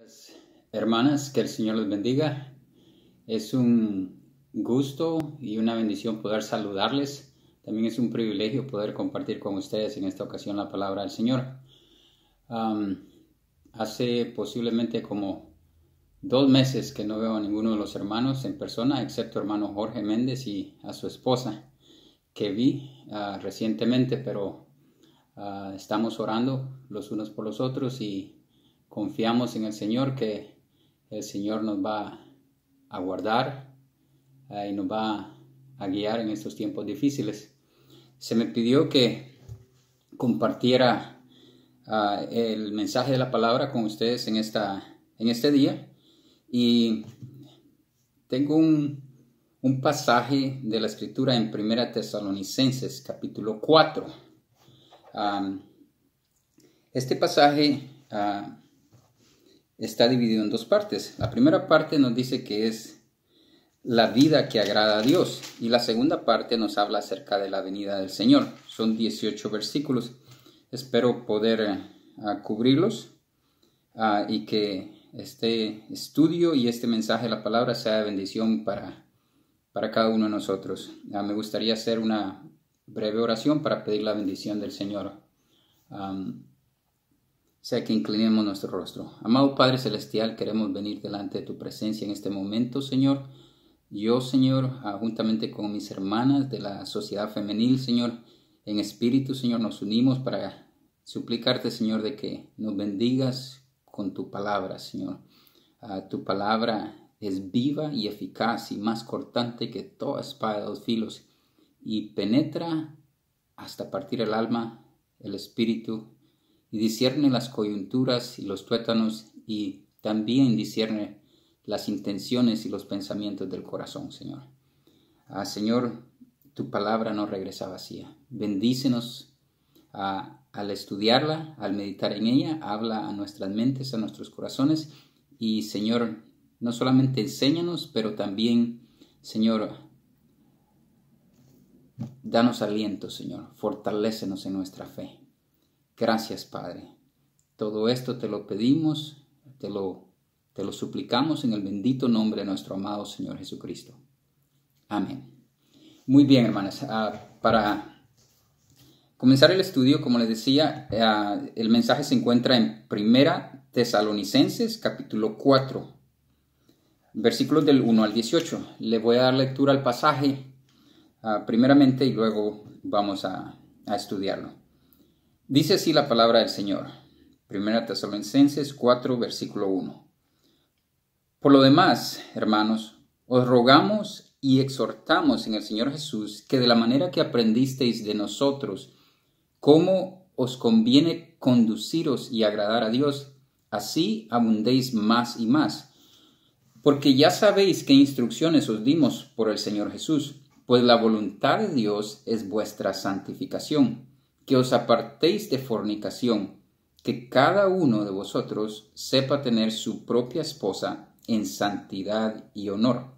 Pues, hermanas, que el Señor les bendiga. Es un gusto y una bendición poder saludarles. También es un privilegio poder compartir con ustedes en esta ocasión la palabra del Señor. Hace posiblemente como 2 meses que no veo a ninguno de los hermanos en persona, excepto hermano Jorge Méndez y a su esposa, que vi recientemente, pero estamos orando los unos por los otros y confiamos en el Señor, que el Señor nos va a guardar y nos va a guiar en estos tiempos difíciles. Se me pidió que compartiera el mensaje de la palabra con ustedes en este día, y tengo un pasaje de la Escritura en 1 Tesalonicenses capítulo 4. Este pasaje está dividido en 2 partes. La primera parte nos dice que es la vida que agrada a Dios, y la segunda parte nos habla acerca de la venida del Señor. Son 18 versículos. Espero poder cubrirlos y que este estudio y este mensaje de la palabra sea de bendición para cada uno de nosotros. Me gustaría hacer una breve oración para pedir la bendición del Señor. Sea que inclinemos nuestro rostro. Amado Padre Celestial, queremos venir delante de tu presencia en este momento, Señor. Yo, Señor, juntamente con mis hermanas de la sociedad femenil, Señor, en espíritu, Señor, nos unimos para suplicarte, Señor, de que nos bendigas con tu palabra, Señor. Tu palabra es viva y eficaz y más cortante que toda espada de 2 filos, y penetra hasta partir el alma, el espíritu, y discierne las coyunturas y los tuétanos, y también discierne las intenciones y los pensamientos del corazón, Señor. Señor, tu palabra no regresa vacía. Bendícenos al estudiarla, al meditar en ella. Habla a nuestras mentes, a nuestros corazones, y, Señor, no solamente enséñanos, pero también, Señor, danos aliento, Señor. Fortalécenos en nuestra fe. Gracias, Padre. Todo esto te lo pedimos, te lo suplicamos en el bendito nombre de nuestro amado Señor Jesucristo. Amén. Muy bien, hermanas. Para comenzar el estudio, como les decía, el mensaje se encuentra en 1 Tesalonicenses, capítulo 4, versículos del 1 al 18. Le voy a dar lectura al pasaje primeramente y luego vamos a estudiarlo. Dice así la palabra del Señor. 1 Tesalonicenses 4, versículo 1. Por lo demás, hermanos, os rogamos y exhortamos en el Señor Jesús que de la manera que aprendisteis de nosotros, cómo os conviene conduciros y agradar a Dios, así abundéis más y más. Porque ya sabéis qué instrucciones os dimos por el Señor Jesús, pues la voluntad de Dios es vuestra santificación, que os apartéis de fornicación, que cada uno de vosotros sepa tener su propia esposa en santidad y honor,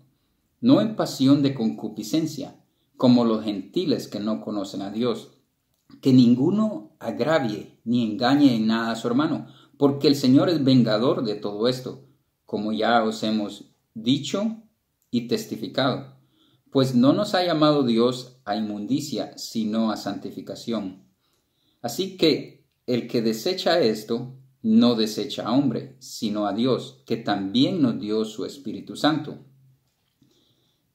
no en pasión de concupiscencia, como los gentiles que no conocen a Dios, que ninguno agravie ni engañe en nada a su hermano, porque el Señor es vengador de todo esto, como ya os hemos dicho y testificado, pues no nos ha llamado Dios a inmundicia, sino a santificación. Así que el que desecha esto, no desecha a hombre, sino a Dios, que también nos dio su Espíritu Santo.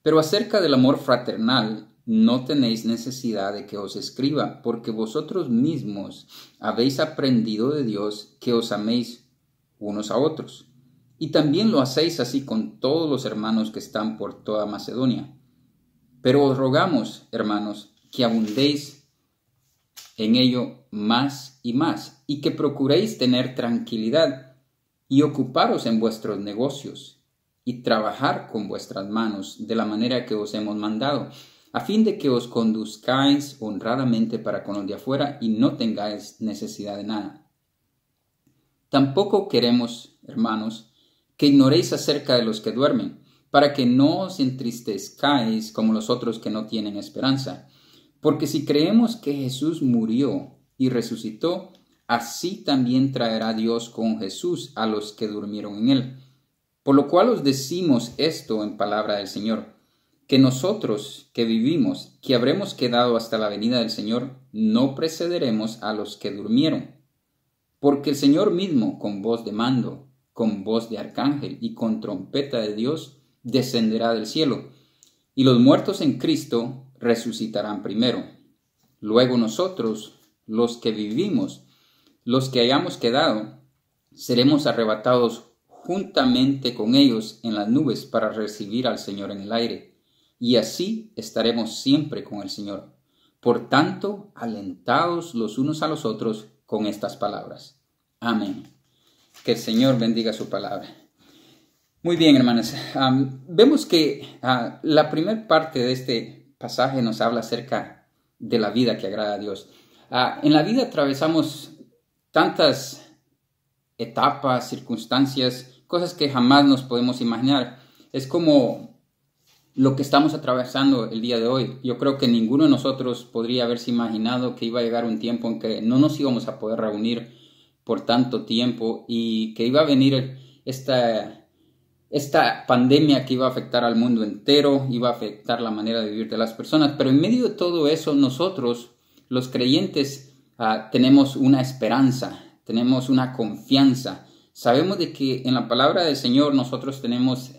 Pero acerca del amor fraternal, no tenéis necesidad de que os escriba, porque vosotros mismos habéis aprendido de Dios que os améis unos a otros. Y también lo hacéis así con todos los hermanos que están por toda Macedonia. Pero os rogamos, hermanos, que abundéis en ello más y más, y que procuréis tener tranquilidad y ocuparos en vuestros negocios y trabajar con vuestras manos de la manera que os hemos mandado, a fin de que os conduzcáis honradamente para con los de afuera y no tengáis necesidad de nada. Tampoco queremos, hermanos, que ignoréis acerca de los que duermen, para que no os entristezcáis como los otros que no tienen esperanza. Porque si creemos que Jesús murió y resucitó, así también traerá Dios con Jesús a los que durmieron en él. Por lo cual os decimos esto en palabra del Señor, que nosotros que vivimos, que habremos quedado hasta la venida del Señor, no precederemos a los que durmieron. Porque el Señor mismo, con voz de mando, con voz de arcángel y con trompeta de Dios, descenderá del cielo, y los muertos en Cristo resucitarán primero. Luego nosotros, los que vivimos, los que hayamos quedado, seremos arrebatados juntamente con ellos en las nubes para recibir al Señor en el aire, y así estaremos siempre con el Señor. Por tanto, alentaos los unos a los otros con estas palabras. Amén. Que el Señor bendiga su palabra. Muy bien, hermanos. Vemos que la primera parte de este pasaje nos habla acerca de la vida que agrada a Dios. En la vida atravesamos tantas etapas, circunstancias, cosas que jamás nos podemos imaginar. Es como lo que estamos atravesando el día de hoy. Yo creo que ninguno de nosotros podría haberse imaginado que iba a llegar un tiempo en que no nos íbamos a poder reunir por tanto tiempo y que iba a venir esta pandemia que iba a afectar al mundo entero, iba a afectar la manera de vivir de las personas. Pero en medio de todo eso, nosotros, los creyentes, tenemos una esperanza, tenemos una confianza. Sabemos de que en la palabra del Señor nosotros tenemos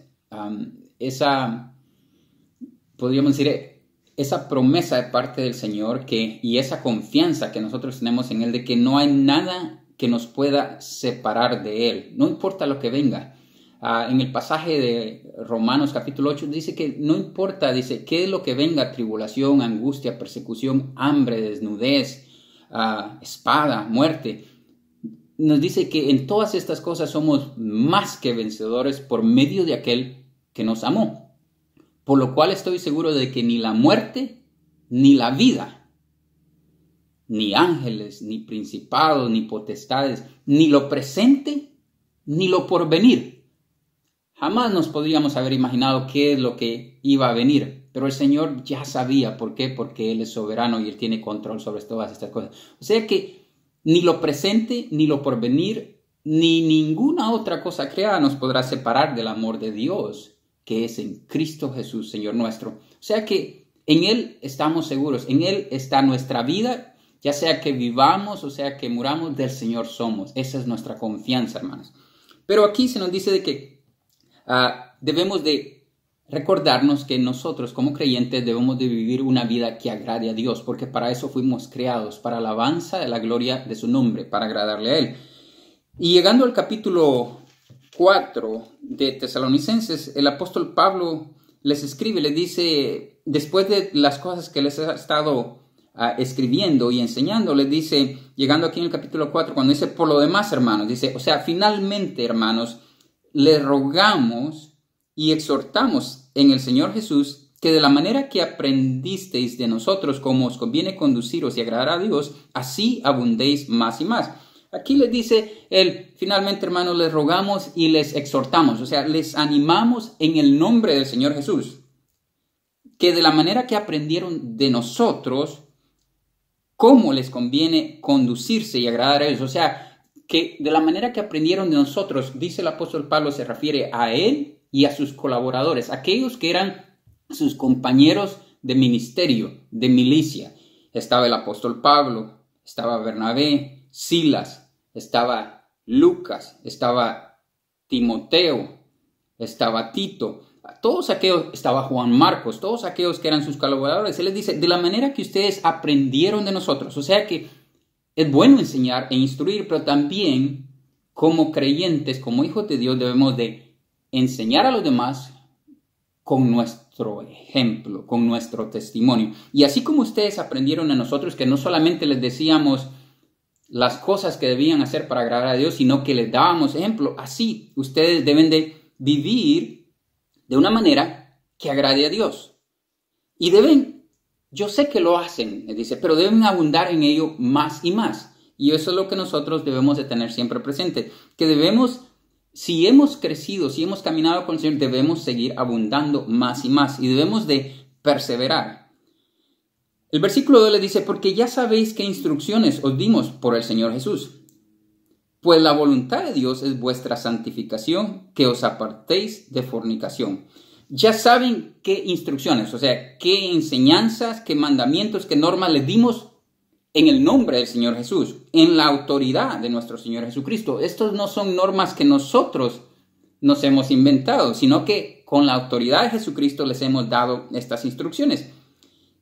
podríamos decir, esa promesa de parte del Señor y esa confianza que nosotros tenemos en Él, de que no hay nada que nos pueda separar de Él, no importa lo que venga. En el pasaje de Romanos capítulo 8 dice que no importa, dice, qué es lo que venga, tribulación, angustia, persecución, hambre, desnudez, espada, muerte. Nos dice que en todas estas cosas somos más que vencedores por medio de aquel que nos amó. Por lo cual estoy seguro de que ni la muerte, ni la vida, ni ángeles, ni principados, ni potestades, ni lo presente, ni lo porvenir. Jamás nos podríamos haber imaginado qué es lo que iba a venir. Pero el Señor ya sabía. ¿Por qué? Porque Él es soberano y Él tiene control sobre todas estas cosas. O sea que ni lo presente, ni lo porvenir, ni ninguna otra cosa creada nos podrá separar del amor de Dios, que es en Cristo Jesús, Señor nuestro. O sea que en Él estamos seguros, en Él está nuestra vida, ya sea que vivamos o sea que muramos, del Señor somos. Esa es nuestra confianza, hermanos. Pero aquí se nos dice de que debemos de recordarnos que nosotros como creyentes debemos de vivir una vida que agrade a Dios, porque para eso fuimos creados, para alabanza de la gloria de su nombre, para agradarle a Él. Y llegando al capítulo 4 de Tesalonicenses, el apóstol Pablo les escribe, les dice, después de las cosas que les ha estado escribiendo y enseñando, les dice, llegando aquí en el capítulo 4, cuando dice, por lo demás, hermanos, dice, o sea, finalmente, hermanos, les rogamos y exhortamos en el Señor Jesús que de la manera que aprendisteis de nosotros cómo os conviene conduciros y agradar a Dios, así abundéis más y más. Aquí les dice él, finalmente, hermanos, les rogamos y les exhortamos, o sea, les animamos en el nombre del Señor Jesús, que de la manera que aprendieron de nosotros, cómo les conviene conducirse y agradar a Dios, o sea, que de la manera que aprendieron de nosotros, dice el apóstol Pablo, se refiere a él y a sus colaboradores, aquellos que eran sus compañeros de ministerio, de milicia. Estaba el apóstol Pablo, estaba Bernabé, Silas, estaba Lucas, estaba Timoteo, estaba Tito, todos aquellos, estaba Juan Marcos, todos aquellos que eran sus colaboradores. Él les dice, de la manera que ustedes aprendieron de nosotros, o sea que es bueno enseñar e instruir, pero también como creyentes, como hijos de Dios, debemos de enseñar a los demás con nuestro ejemplo, con nuestro testimonio. Y así como ustedes aprendieron de nosotros, que no solamente les decíamos las cosas que debían hacer para agradar a Dios, sino que les dábamos ejemplo, así ustedes deben de vivir de una manera que agrade a Dios. Y yo sé que lo hacen, dice, pero deben abundar en ello más y más. Y eso es lo que nosotros debemos de tener siempre presente, que debemos, si hemos crecido, si hemos caminado con el Señor, debemos seguir abundando más y más y debemos de perseverar. El versículo 2 le dice, porque ya sabéis qué instrucciones os dimos por el Señor Jesús. Pues la voluntad de Dios es vuestra santificación, que os apartéis de fornicación. Ya saben qué instrucciones, o sea, qué enseñanzas, qué mandamientos, qué normas les dimos en el nombre del Señor Jesús, en la autoridad de nuestro Señor Jesucristo. Estos no son normas que nosotros nos hemos inventado, sino que con la autoridad de Jesucristo les hemos dado estas instrucciones.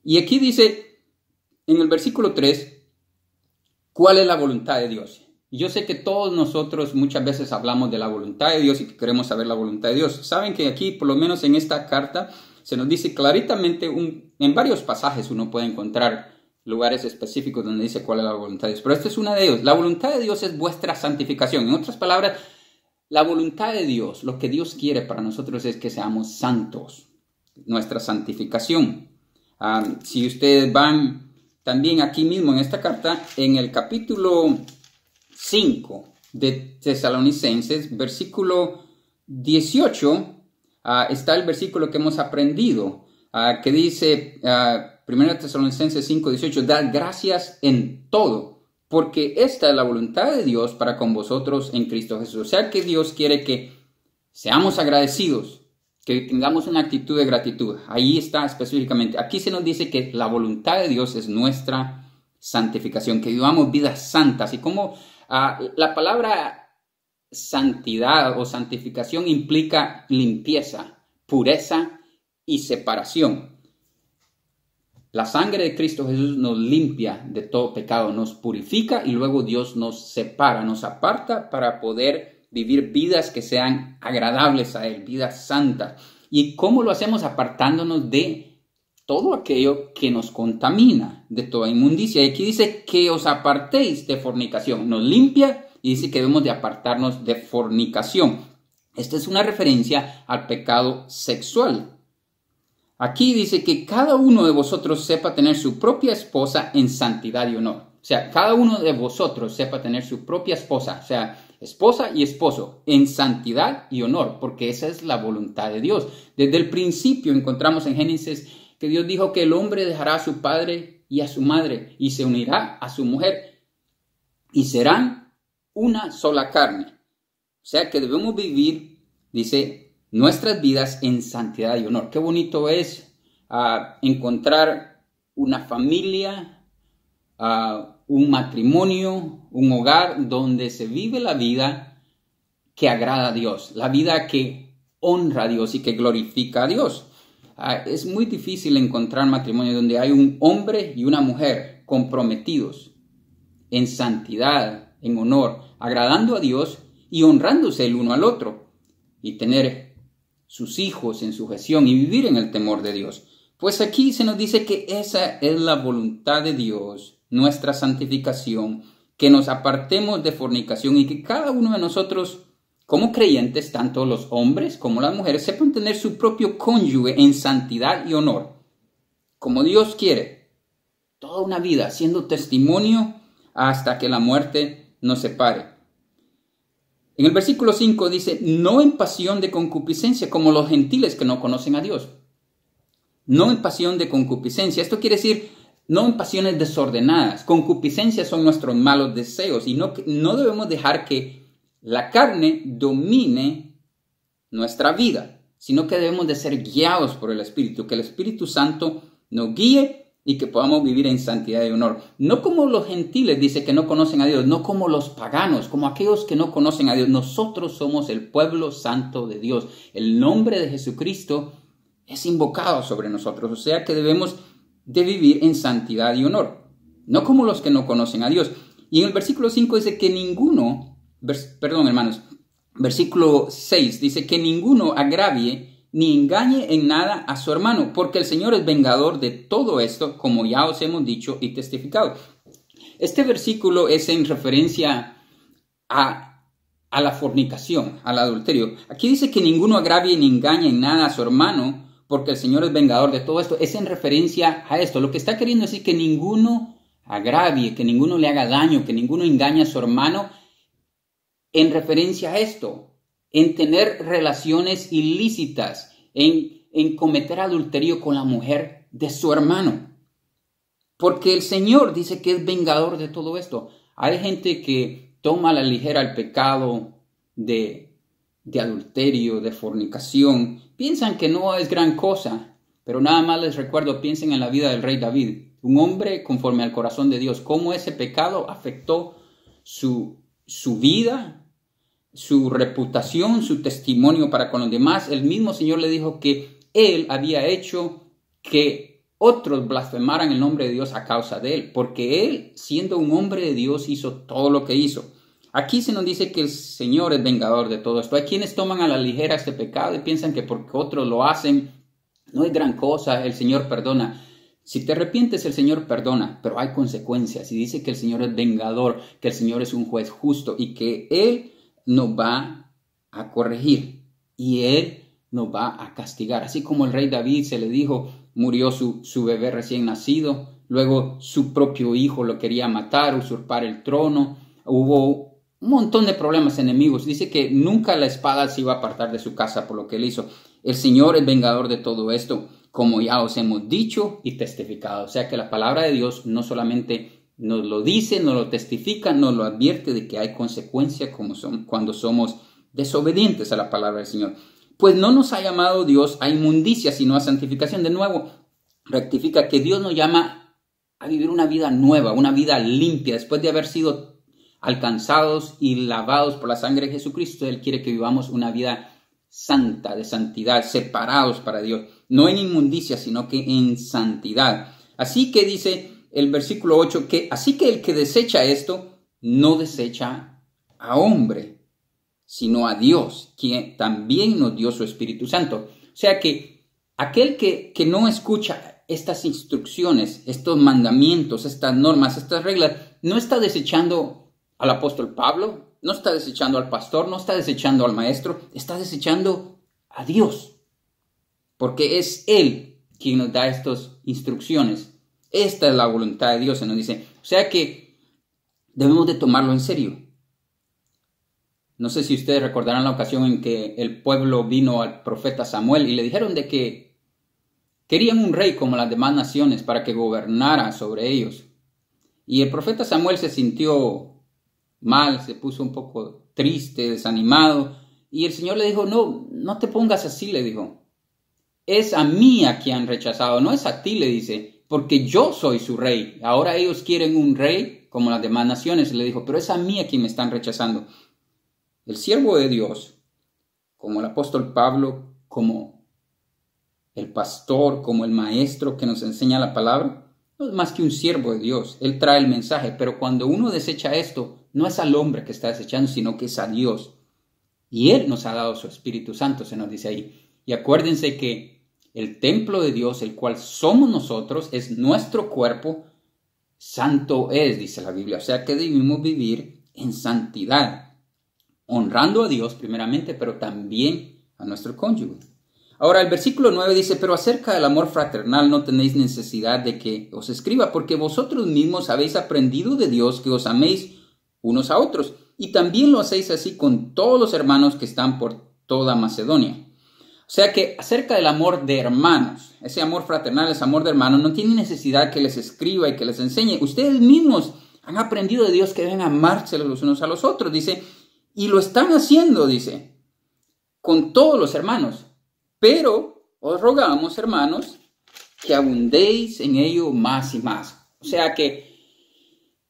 Y aquí dice en el versículo 3, ¿cuál es la voluntad de Dios? Yo sé que todos nosotros muchas veces hablamos de la voluntad de Dios y que queremos saber la voluntad de Dios. Saben que aquí, por lo menos en esta carta, se nos dice claritamente, en varios pasajes uno puede encontrar lugares específicos donde dice cuál es la voluntad de Dios. Pero esta es una de ellos. La voluntad de Dios es vuestra santificación. En otras palabras, la voluntad de Dios, lo que Dios quiere para nosotros es que seamos santos. Nuestra santificación. Si ustedes van también aquí mismo en esta carta, en el capítulo 5 de Tesalonicenses, versículo 18, está el versículo que hemos aprendido, que dice, 1 Tesalonicenses 5, 18, dad gracias en todo, porque esta es la voluntad de Dios para con vosotros en Cristo Jesús. O sea que Dios quiere que seamos agradecidos, que tengamos una actitud de gratitud. Ahí está específicamente. Aquí se nos dice que la voluntad de Dios es nuestra santificación, que vivamos vidas santas. Y como la palabra santidad o santificación implica limpieza, pureza y separación. La sangre de Cristo Jesús nos limpia de todo pecado, nos purifica y luego Dios nos separa, nos aparta para poder vivir vidas que sean agradables a Él, vidas santas. ¿Y cómo lo hacemos? Apartándonos de todo aquello que nos contamina, de toda inmundicia. Y aquí dice que os apartéis de fornicación. Nos limpia y dice que debemos de apartarnos de fornicación. Esta es una referencia al pecado sexual. Aquí dice que cada uno de vosotros sepa tener su propia esposa en santidad y honor. O sea, cada uno de vosotros sepa tener su propia esposa, o sea, esposa y esposo, en santidad y honor, porque esa es la voluntad de Dios. Desde el principio encontramos en Génesis que Dios dijo que el hombre dejará a su padre y a su madre y se unirá a su mujer y serán una sola carne. O sea que debemos vivir, dice, nuestras vidas en santidad y honor. Qué bonito es encontrar una familia, un matrimonio, un hogar donde se vive la vida que agrada a Dios, la vida que honra a Dios y que glorifica a Dios. Es muy difícil encontrar matrimonio donde hay un hombre y una mujer comprometidos en santidad, en honor, agradando a Dios y honrándose el uno al otro y tener sus hijos en sujeción y vivir en el temor de Dios. Pues aquí se nos dice que esa es la voluntad de Dios, nuestra santificación, que nos apartemos de fornicación y que cada uno de nosotros, como creyentes, tanto los hombres como las mujeres, sepan tener su propio cónyuge en santidad y honor, como Dios quiere, toda una vida siendo testimonio hasta que la muerte nos separe. En el versículo 5 dice, no en pasión de concupiscencia como los gentiles que no conocen a Dios. No en pasión de concupiscencia. Esto quiere decir, no en pasiones desordenadas. Concupiscencia son nuestros malos deseos y no debemos dejar que la carne domine nuestra vida, sino que debemos de ser guiados por el Espíritu, que el Espíritu Santo nos guíe y que podamos vivir en santidad y honor. No como los gentiles, dice, que no conocen a Dios, no como los paganos, como aquellos que no conocen a Dios. Nosotros somos el pueblo santo de Dios. El nombre de Jesucristo es invocado sobre nosotros, o sea que debemos de vivir en santidad y honor, no como los que no conocen a Dios. Y en el versículo 5 dice que versículo 6 dice que ninguno agravie ni engañe en nada a su hermano, porque el Señor es vengador de todo esto, como ya os hemos dicho y testificado. Este versículo es en referencia a la fornicación, al adulterio. Aquí dice que ninguno agravie ni engañe en nada a su hermano, porque el Señor es vengador de todo esto. Es en referencia a esto. Lo que está queriendo decir que ninguno agravie, que ninguno le haga daño, que ninguno engañe a su hermano, en referencia a esto, en tener relaciones ilícitas, en cometer adulterio con la mujer de su hermano. Porque el Señor dice que es vengador de todo esto. Hay gente que toma a la ligera el pecado de adulterio, de fornicación. Piensan que no es gran cosa, pero nada más les recuerdo, piensen en la vida del rey David, un hombre conforme al corazón de Dios, cómo ese pecado afectó su vida, su reputación, su testimonio para con los demás. El mismo Señor le dijo que él había hecho que otros blasfemaran el nombre de Dios a causa de él, porque él, siendo un hombre de Dios, hizo todo lo que hizo. Aquí se nos dice que el Señor es vengador de todo esto. Hay quienes toman a la ligera este pecado y piensan que porque otros lo hacen, no es gran cosa, el Señor perdona. Si te arrepientes, el Señor perdona, pero hay consecuencias. Y dice que el Señor es vengador, que el Señor es un juez justo y que Él nos va a corregir y Él nos va a castigar. Así como el rey David se le dijo, murió su bebé recién nacido, luego su propio hijo lo quería matar, usurpar el trono, hubo un montón de problemas enemigos. Dice que nunca la espada se iba a apartar de su casa por lo que él hizo. El Señor es vengador de todo esto, como ya os hemos dicho y testificado. O sea que la palabra de Dios no solamente nos lo dice, nos lo testifica, nos lo advierte de que hay consecuencias cuando somos desobedientes a la palabra del Señor. Pues no nos ha llamado Dios a inmundicia, sino a santificación. De nuevo, rectifica que Dios nos llama a vivir una vida nueva, una vida limpia, después de haber sido alcanzados y lavados por la sangre de Jesucristo. Él quiere que vivamos una vida santa, de santidad, separados para Dios, no en inmundicia, sino que en santidad. Así que dice el versículo 8, que así que el que desecha esto, no desecha a hombre, sino a Dios, quien también nos dio su Espíritu Santo. O sea que aquel que no escucha estas instrucciones, estos mandamientos, estas normas, estas reglas, no está desechando al apóstol Pablo, no está desechando al pastor, no está desechando al maestro, está desechando a Dios, porque es Él quien nos da estas instrucciones. Esta es la voluntad de Dios, se nos dice. O sea que debemos de tomarlo en serio. No sé si ustedes recordarán la ocasión en que el pueblo vino al profeta Samuel y le dijeron de que querían un rey como las demás naciones para que gobernara sobre ellos. Y el profeta Samuel se sintió mal, se puso un poco triste, desanimado, y el Señor le dijo, no te pongas así, le dijo. Es a mí a quien han rechazado, no es a ti, le dice, porque yo soy su rey. Ahora ellos quieren un rey como las demás naciones, le dijo, pero es a mí a quien me están rechazando. El siervo de Dios, como el apóstol Pablo, como el pastor, como el maestro que nos enseña la palabra, no es más que un siervo de Dios. Él trae el mensaje, pero cuando uno desecha esto, no es al hombre que está desechando, sino que es a Dios. Y Él nos ha dado su Espíritu Santo, se nos dice ahí. Y acuérdense que el templo de Dios, el cual somos nosotros, es nuestro cuerpo, santo es, dice la Biblia. O sea que debemos vivir en santidad, honrando a Dios primeramente, pero también a nuestro cónyuge. Ahora el versículo 9 dice, pero acerca del amor fraternal no tenéis necesidad de que os escriba, porque vosotros mismos habéis aprendido de Dios que os améis unos a otros, y también lo hacéis así con todos los hermanos que están por toda Macedonia. O sea que acerca del amor de hermanos, ese amor fraternal, ese amor de hermanos, no tiene necesidad que les escriba y que les enseñe. Ustedes mismos han aprendido de Dios que deben amarse los unos a los otros, dice, y lo están haciendo, dice, con todos los hermanos. Pero os rogamos, hermanos, que abundéis en ello más y más. O sea que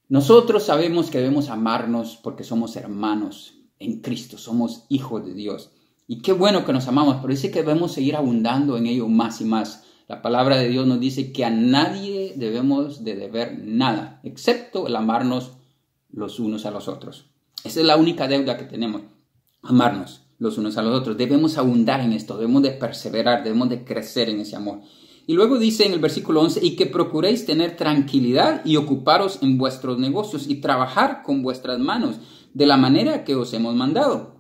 nosotros sabemos que debemos amarnos porque somos hermanos en Cristo, somos hijos de Dios. Y qué bueno que nos amamos, pero dice que debemos seguir abundando en ello más y más. La palabra de Dios nos dice que a nadie debemos de deber nada, excepto el amarnos los unos a los otros. Esa es la única deuda que tenemos, amarnos los unos a los otros. Debemos abundar en esto, debemos de perseverar, debemos de crecer en ese amor. Y luego dice en el versículo 11, y que procuréis tener tranquilidad y ocuparos en vuestros negocios y trabajar con vuestras manos de la manera que os hemos mandado.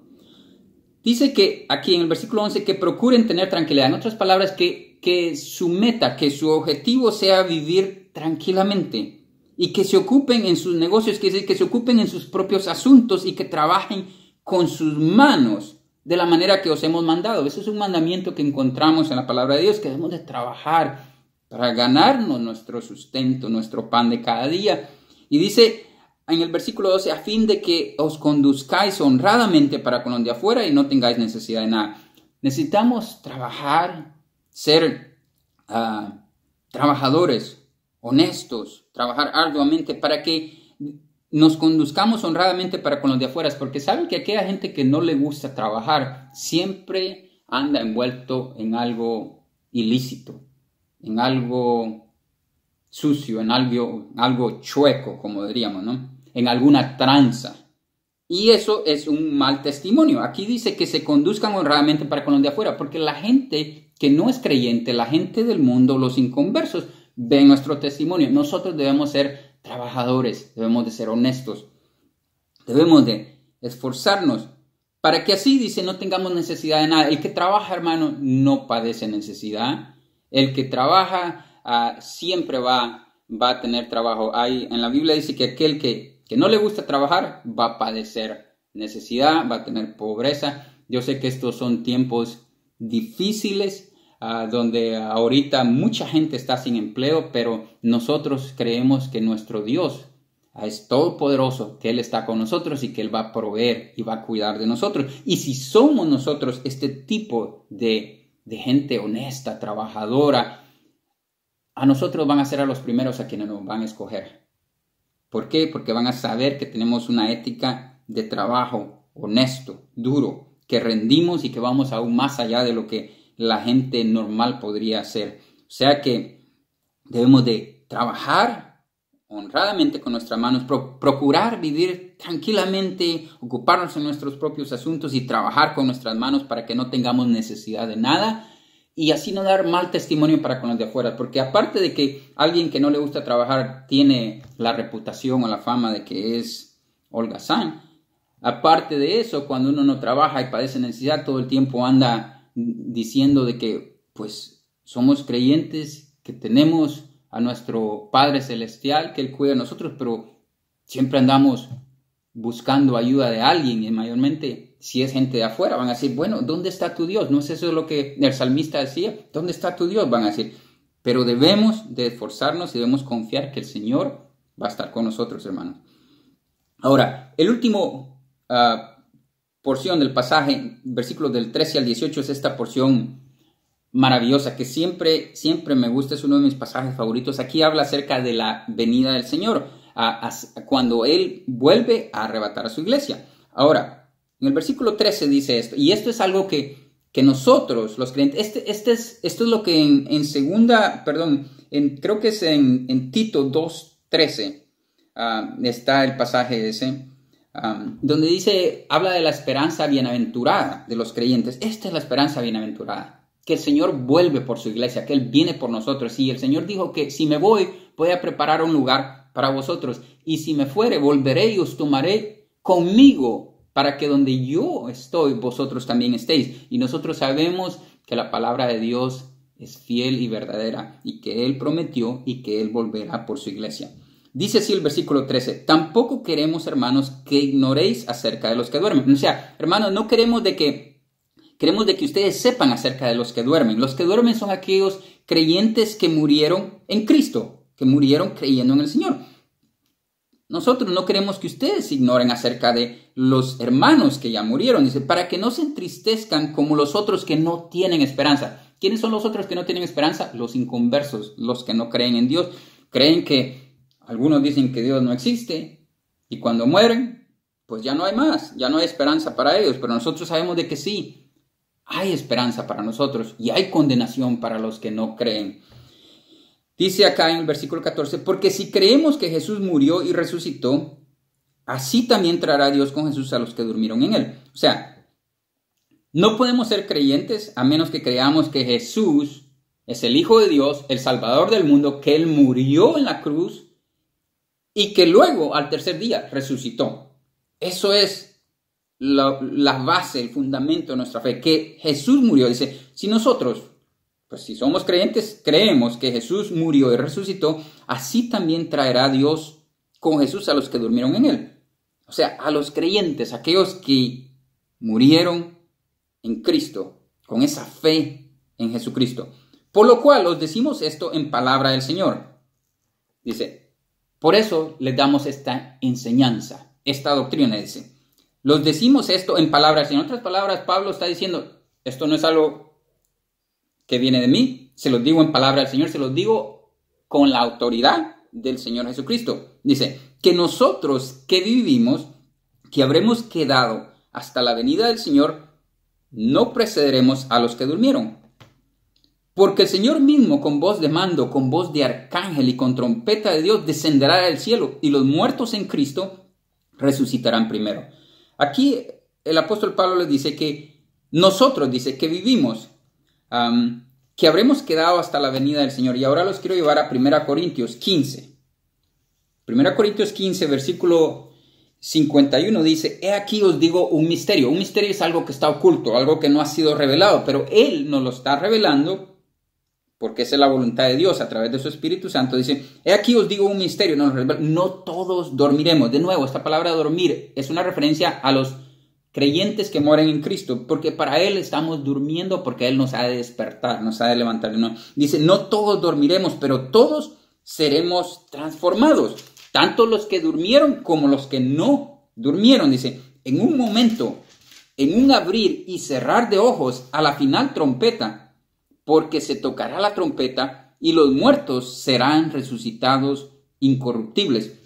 Dice que aquí en el versículo 11 que procuren tener tranquilidad. En otras palabras, que su meta, que su objetivo sea vivir tranquilamente y que se ocupen en sus negocios, que se ocupen en sus propios asuntos y que trabajen con sus manos de la manera que os hemos mandado. Eso es un mandamiento que encontramos en la palabra de Dios, que debemos de trabajar para ganarnos nuestro sustento, nuestro pan de cada día. Y dice en el versículo 12, a fin de que os conduzcáis honradamente para con los de afuera y no tengáis necesidad de nada. Necesitamos trabajar, ser trabajadores honestos, trabajar arduamente para que nos conduzcamos honradamente para con los de afuera, porque saben que aquella gente que no le gusta trabajar siempre anda envuelto en algo ilícito, en algo sucio, en algo chueco, como diríamos, ¿no? En alguna tranza. Y eso es un mal testimonio. Aquí dice que se conduzcan honradamente para con los de afuera, porque la gente que no es creyente, la gente del mundo, los inconversos, ven nuestro testimonio. Nosotros debemos ser trabajadores, debemos de ser honestos, debemos de esforzarnos para que así, dice, no tengamos necesidad de nada. El que trabaja, hermano, no padece necesidad. El que trabaja siempre va a tener trabajo. En la Biblia dice que aquel que no le gusta trabajar va a padecer necesidad, va a tener pobreza. Yo sé que estos son tiempos difíciles, donde ahorita mucha gente está sin empleo, pero nosotros creemos que nuestro Dios es todopoderoso, que Él está con nosotros y que Él va a proveer y va a cuidar de nosotros. Y si somos nosotros este tipo de gente honesta, trabajadora, a nosotros van a ser a los primeros a quienes nos van a escoger. ¿Por qué? Porque van a saber que tenemos una ética de trabajo honesto, duro, que rendimos y que vamos aún más allá de lo que la gente normal podría hacer. O sea que debemos de trabajar honradamente con nuestras manos, procurar vivir tranquilamente, ocuparnos en nuestros propios asuntos y trabajar con nuestras manos para que no tengamos necesidad de nada y así no dar mal testimonio para con los de afuera, porque aparte de que alguien que no le gusta trabajar tiene la reputación o la fama de que es holgazán, aparte de eso, cuando uno no trabaja y padece necesidad, todo el tiempo anda diciendo de que pues somos creyentes, que tenemos a nuestro Padre Celestial, que Él cuida de nosotros, pero siempre andamos buscando ayuda de alguien y mayormente si es gente de afuera van a decir, bueno, ¿dónde está tu Dios? ¿No es eso lo que el salmista decía? ¿Dónde está tu Dios? Van a decir, pero debemos de esforzarnos y debemos confiar que el Señor va a estar con nosotros, hermanos. Ahora, el último porción del pasaje, versículos del 13 al 18, es esta porción maravillosa que siempre me gusta, es uno de mis pasajes favoritos. Aquí habla acerca de la venida del Señor, cuando Él vuelve a arrebatar a su iglesia. Ahora, en el versículo 13 dice esto, y esto es algo que nosotros, los creyentes, esto es lo que creo que es en Tito 2:13, está el pasaje ese, donde dice, habla de la esperanza bienaventurada de los creyentes. Esta es la esperanza bienaventurada, que el Señor vuelve por su iglesia, que Él viene por nosotros. Y el Señor dijo que si me voy a preparar un lugar para vosotros. Y si me fuere, volveré y os tomaré conmigo, para que donde yo estoy, vosotros también estéis. Y nosotros sabemos que la palabra de Dios es fiel y verdadera, y que Él prometió y que Él volverá por su iglesia. Dice así el versículo 13, tampoco queremos, hermanos, que ignoréis acerca de los que duermen. O sea, hermanos, no queremos de que ustedes sepan acerca de los que duermen. Los que duermen son aquellos creyentes que murieron en Cristo, que murieron creyendo en el Señor. Nosotros no queremos que ustedes ignoren acerca de los hermanos que ya murieron. Dice, para que no se entristezcan como los otros que no tienen esperanza. ¿Quiénes son los otros que no tienen esperanza? Los inconversos, los que no creen en Dios. Creen que algunos dicen que Dios no existe y cuando mueren, pues ya no hay más, ya no hay esperanza para ellos. Pero nosotros sabemos de que sí, hay esperanza para nosotros y hay condenación para los que no creen. Dice acá en el versículo 14, porque si creemos que Jesús murió y resucitó, así también traerá Dios con Jesús a los que durmieron en Él. O sea, no podemos ser creyentes a menos que creamos que Jesús es el Hijo de Dios, el Salvador del mundo, que Él murió en la cruz y que luego al tercer día resucitó. Eso es la base, el fundamento de nuestra fe, que Jesús murió. Dice, si nosotros, pues si somos creyentes, creemos que Jesús murió y resucitó, así también traerá Dios con Jesús a los que durmieron en Él. O sea, a los creyentes, aquellos que murieron en Cristo, con esa fe en Jesucristo. Por lo cual os decimos esto en palabra del Señor. Dice, por eso les damos esta enseñanza, esta doctrina, dice. Los decimos esto en palabra del Señor. En otras palabras, Pablo está diciendo, esto no es algo que viene de mí, se los digo en palabra del Señor, se los digo con la autoridad del Señor Jesucristo. Dice, que nosotros que vivimos, que habremos quedado hasta la venida del Señor, no precederemos a los que durmieron. Porque el Señor mismo, con voz de mando, con voz de arcángel y con trompeta de Dios, descenderá del cielo, y los muertos en Cristo resucitarán primero. Aquí el apóstol Pablo les dice que nosotros, dice, que vivimos, que habremos quedado hasta la venida del Señor. Y ahora los quiero llevar a 1 Corintios 15. 1 Corintios 15, versículo 51 dice, he aquí os digo un misterio. Un misterio es algo que está oculto, algo que no ha sido revelado, pero Él nos lo está revelando porque esa es la voluntad de Dios a través de su Espíritu Santo. Dice, he aquí os digo un misterio, no todos dormiremos. De nuevo, esta palabra dormir es una referencia a los creyentes que mueren en Cristo, porque para Él estamos durmiendo, porque Él nos ha de despertar, nos ha de levantar. No. Dice, no todos dormiremos, pero todos seremos transformados, tanto los que durmieron como los que no durmieron. Dice, en un momento, en un abrir y cerrar de ojos, a la final trompeta, porque se tocará la trompeta y los muertos serán resucitados incorruptibles.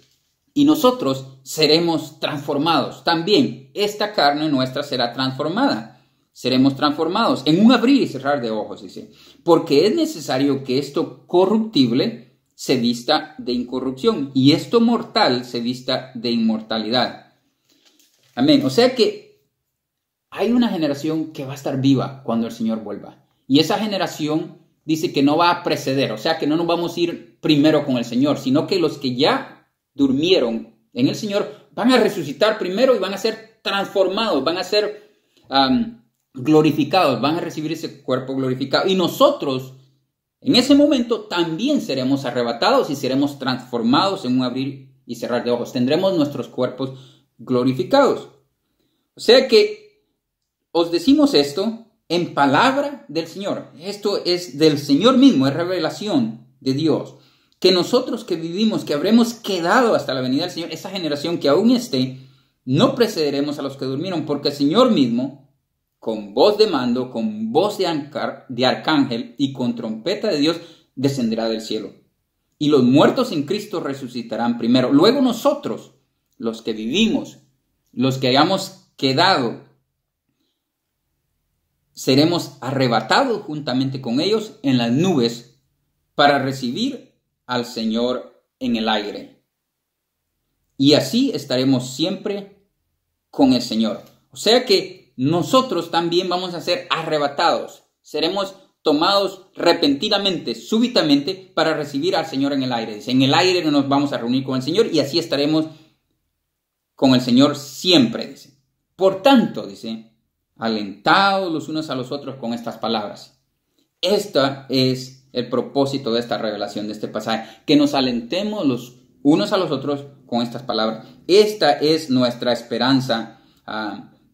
Y nosotros seremos transformados. También esta carne nuestra será transformada. Seremos transformados en un abrir y cerrar de ojos, dice. Porque es necesario que esto corruptible se vista de incorrupción y esto mortal se vista de inmortalidad. Amén. O sea que hay una generación que va a estar viva cuando el Señor vuelva. Y esa generación dice que no va a preceder, o sea que no nos vamos a ir primero con el Señor, sino que los que ya durmieron en el Señor van a resucitar primero y van a ser transformados, van a ser glorificados, van a recibir ese cuerpo glorificado. Y nosotros en ese momento también seremos arrebatados y seremos transformados en un abrir y cerrar de ojos. Tendremos nuestros cuerpos glorificados. O sea que os decimos esto en palabra del Señor. Esto es del Señor mismo, es revelación de Dios. Que nosotros que vivimos, que habremos quedado hasta la venida del Señor, esa generación que aún esté, no precederemos a los que durmieron, porque el Señor mismo, con voz de mando, con voz de arcángel y con trompeta de Dios, descenderá del cielo. Y los muertos en Cristo resucitarán primero. Luego nosotros, los que vivimos, los que hayamos quedado, seremos arrebatados juntamente con ellos en las nubes para recibir al Señor en el aire. Y así estaremos siempre con el Señor. O sea que nosotros también vamos a ser arrebatados. Seremos tomados repentinamente, súbitamente, para recibir al Señor en el aire. Dice, en el aire nos vamos a reunir con el Señor y así estaremos con el Señor siempre, dice. Por tanto, dice, alentados los unos a los otros con estas palabras. Este es el propósito de esta revelación, de este pasaje, que nos alentemos los unos a los otros con estas palabras. Esta es nuestra esperanza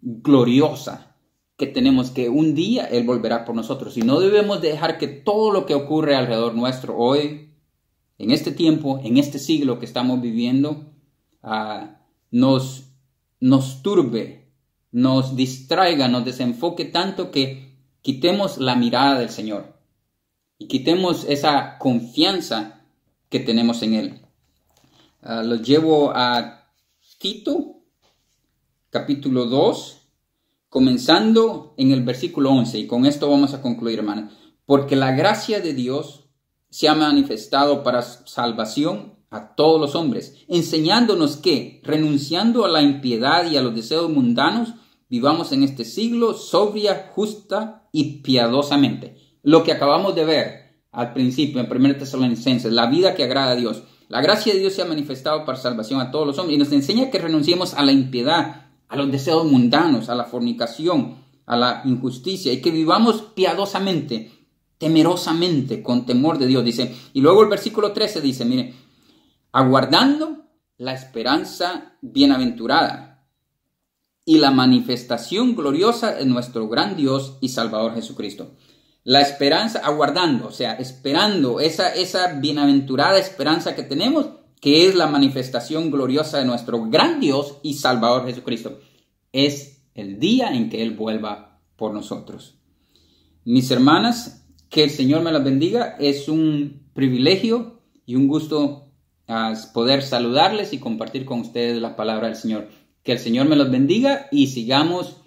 gloriosa que tenemos, que un día Él volverá por nosotros. Y no debemos dejar que todo lo que ocurre alrededor nuestro hoy, en este tiempo, en este siglo que estamos viviendo, nos turbe, nos distraiga, nos desenfoque tanto que quitemos la mirada del Señor y quitemos esa confianza que tenemos en Él. Los llevo a Tito, capítulo 2, comenzando en el versículo 11, y con esto vamos a concluir, hermanos. Porque la gracia de Dios se ha manifestado para salvación a todos los hombres, enseñándonos que, renunciando a la impiedad y a los deseos mundanos, vivamos en este siglo sobria, justa y piadosamente. Lo que acabamos de ver al principio en 1 Tesalonicenses, la vida que agrada a Dios. La gracia de Dios se ha manifestado para salvación a todos los hombres y nos enseña que renunciemos a la impiedad, a los deseos mundanos, a la fornicación, a la injusticia y que vivamos piadosamente, temerosamente, con temor de Dios, dice. Y luego el versículo 13 dice, mire, aguardando la esperanza bienaventurada y la manifestación gloriosa de nuestro gran Dios y Salvador Jesucristo. la esperanza, aguardando, o sea, esperando esa bienaventurada esperanza que tenemos, que es la manifestación gloriosa de nuestro gran Dios y Salvador Jesucristo. Es el día en que Él vuelva por nosotros. Mis hermanas, que el Señor me las bendiga. Es un privilegio y un gusto poder saludarles y compartir con ustedes la palabra del Señor. Que el Señor me los bendiga y sigamos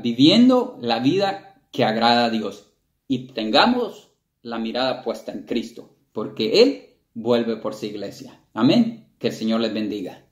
viviendo la vida que agrada a Dios. Y tengamos la mirada puesta en Cristo, porque Él vuelve por su iglesia. Amén. Que el Señor les bendiga.